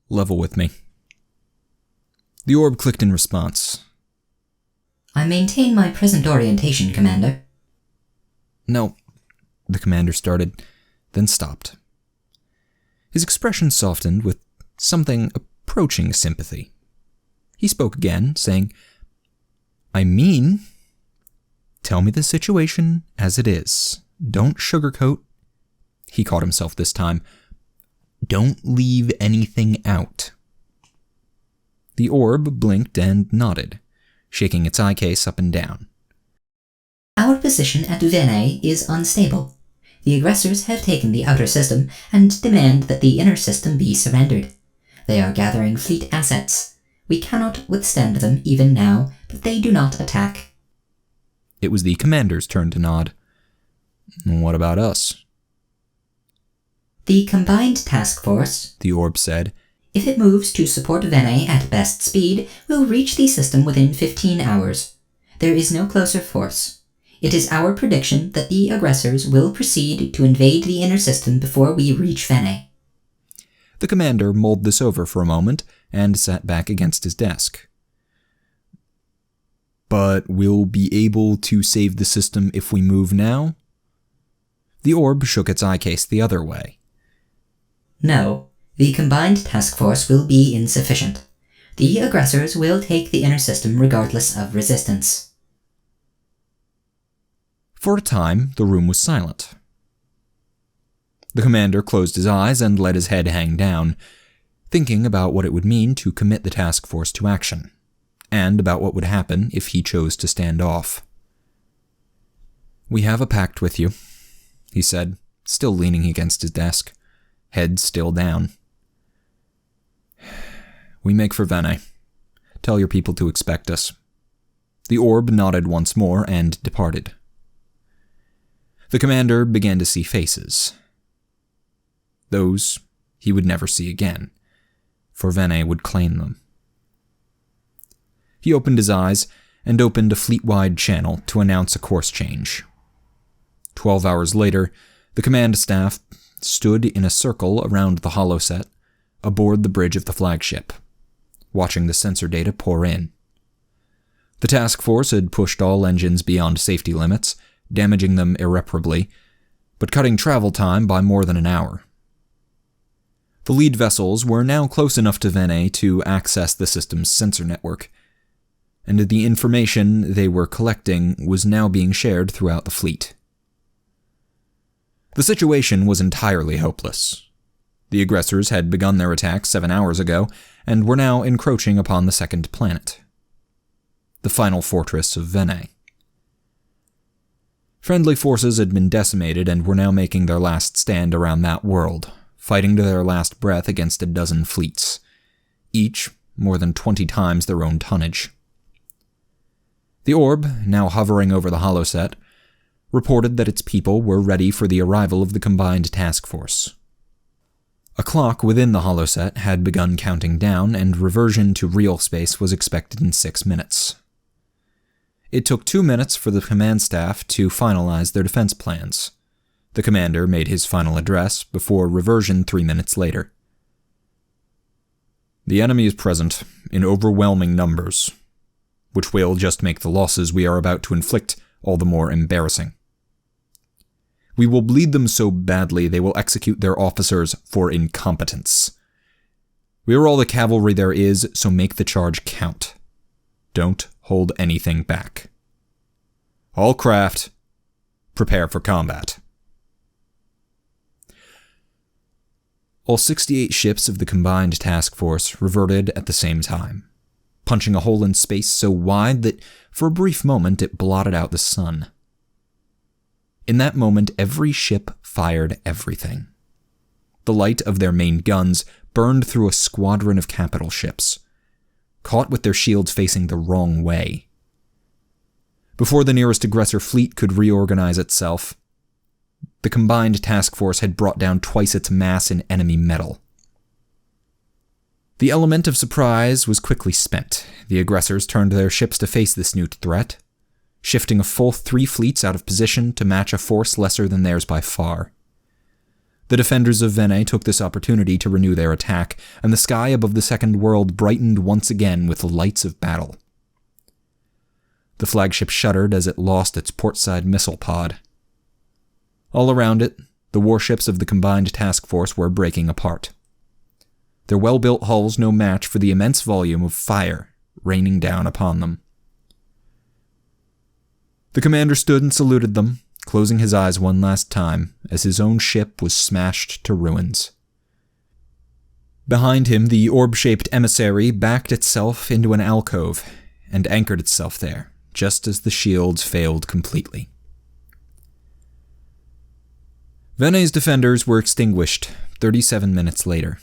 Level with me. The orb clicked in response. I maintain my present orientation, Commander. No, the commander started, then stopped. His expression softened with something approaching sympathy. He spoke again, saying, tell me the situation as it is. Don't sugarcoat. He caught himself this time. Don't leave anything out. The orb blinked and nodded, shaking its eye case up and down. Our position at Vene is unstable. The aggressors have taken the outer system and demand that the inner system be surrendered. They are gathering fleet assets. We cannot withstand them even now, but they do not attack. It was the commander's turn to nod. What about us? The combined task force, the orb said, if it moves to support Vene at best speed, will reach the system within 15 hours. There is no closer force. It is our prediction that the aggressors will proceed to invade the inner system before we reach Vene. The commander mulled this over for a moment and sat back against his desk. But we'll be able to save the system if we move now? The orb shook its eye case the other way. No, the combined task force will be insufficient. The aggressors will take the inner system regardless of resistance. For a time, the room was silent. The commander closed his eyes and let his head hang down, thinking about what it would mean to commit the task force to action, and about what would happen if he chose to stand off. We have a pact with you, he said, still leaning against his desk, head still down. We make for Vene. Tell your people to expect us. The orb nodded once more and departed. The commander began to see faces. Those he would never see again, for Vene would claim them. He opened his eyes and opened a fleet-wide channel to announce a course change. 12 hours later, the command staff stood in a circle around the holoset aboard the bridge of the flagship, watching the sensor data pour in. The task force had pushed all engines beyond safety limits, damaging them irreparably, but cutting travel time by more than an hour. The lead vessels were now close enough to Vene to access the system's sensor network, and the information they were collecting was now being shared throughout the fleet. The situation was entirely hopeless. The aggressors had begun their attack 7 hours ago, and were now encroaching upon the second planet, the final fortress of Vene. Friendly forces had been decimated and were now making their last stand around that world, fighting to their last breath against a dozen fleets, each more than 20 times their own tonnage. The orb, now hovering over the holoset, reported that its people were ready for the arrival of the combined task force. A clock within the holoset had begun counting down, and reversion to real space was expected in 6 minutes. It took 2 minutes for the command staff to finalize their defense plans. The commander made his final address before reversion 3 minutes later. The enemy is present in overwhelming numbers, which will just make the losses we are about to inflict all the more embarrassing. We will bleed them so badly they will execute their officers for incompetence. We are all the cavalry there is, so make the charge count. Don't hold anything back. All craft, prepare for combat. All 68 ships of the combined task force reverted at the same time, punching a hole in space so wide that for a brief moment it blotted out the sun. In that moment, every ship fired everything. The light of their main guns burned through a squadron of capital ships, caught with their shields facing the wrong way. Before the nearest aggressor fleet could reorganize itself, the combined task force had brought down twice its mass in enemy metal. The element of surprise was quickly spent. The aggressors turned their ships to face this new threat, shifting a full 3 fleets out of position to match a force lesser than theirs by far. The defenders of Vene took this opportunity to renew their attack, and the sky above the Second World brightened once again with the lights of battle. The flagship shuddered as it lost its portside missile pod. All around it, the warships of the combined task force were breaking apart. Their well-built hulls no match for the immense volume of fire raining down upon them. The commander stood and saluted them, closing his eyes one last time as his own ship was smashed to ruins. Behind him, the orb-shaped emissary backed itself into an alcove and anchored itself there, just as the shields failed completely. Vene's defenders were extinguished 37 minutes later.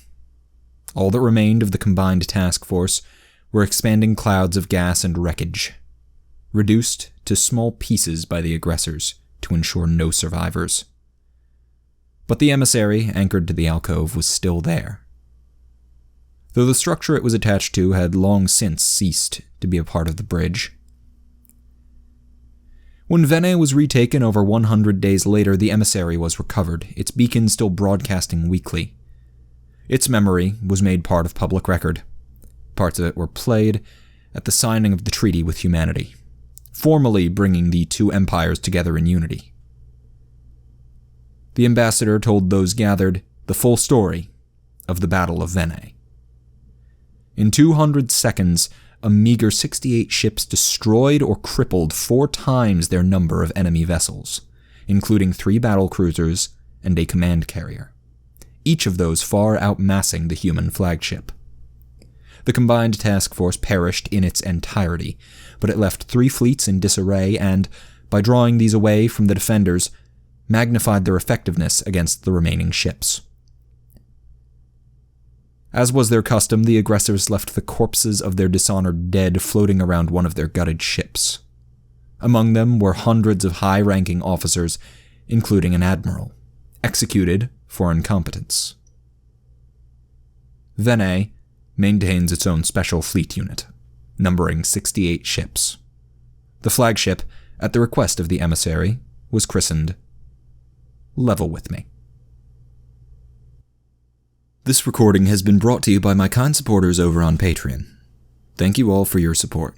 All that remained of the combined task force were expanding clouds of gas and wreckage, reduced to small pieces by the aggressors to ensure no survivors. But the emissary, anchored to the alcove, was still there, though the structure it was attached to had long since ceased to be a part of the bridge. When Vene was retaken over 100 days later, the emissary was recovered, its beacon still broadcasting weekly. Its memory was made part of public record. Parts of it were played at the signing of the treaty with humanity, formally bringing the two empires together in unity. The ambassador told those gathered the full story of the Battle of Vene. In 200 seconds, a meager 68 ships destroyed or crippled 4 times their number of enemy vessels, including 3 battle cruisers and a command carrier, each of those far outmassing the human flagship. The combined task force perished in its entirety, but it left 3 fleets in disarray and, by drawing these away from the defenders, magnified their effectiveness against the remaining ships. As was their custom, the aggressors left the corpses of their dishonored dead floating around one of their gutted ships. Among them were hundreds of high-ranking officers, including an admiral, executed for incompetence. Vene maintains its own special fleet unit, numbering 68 ships. The flagship, at the request of the emissary, was christened Level With Me. This recording has been brought to you by my kind supporters over on Patreon. Thank you all for your support.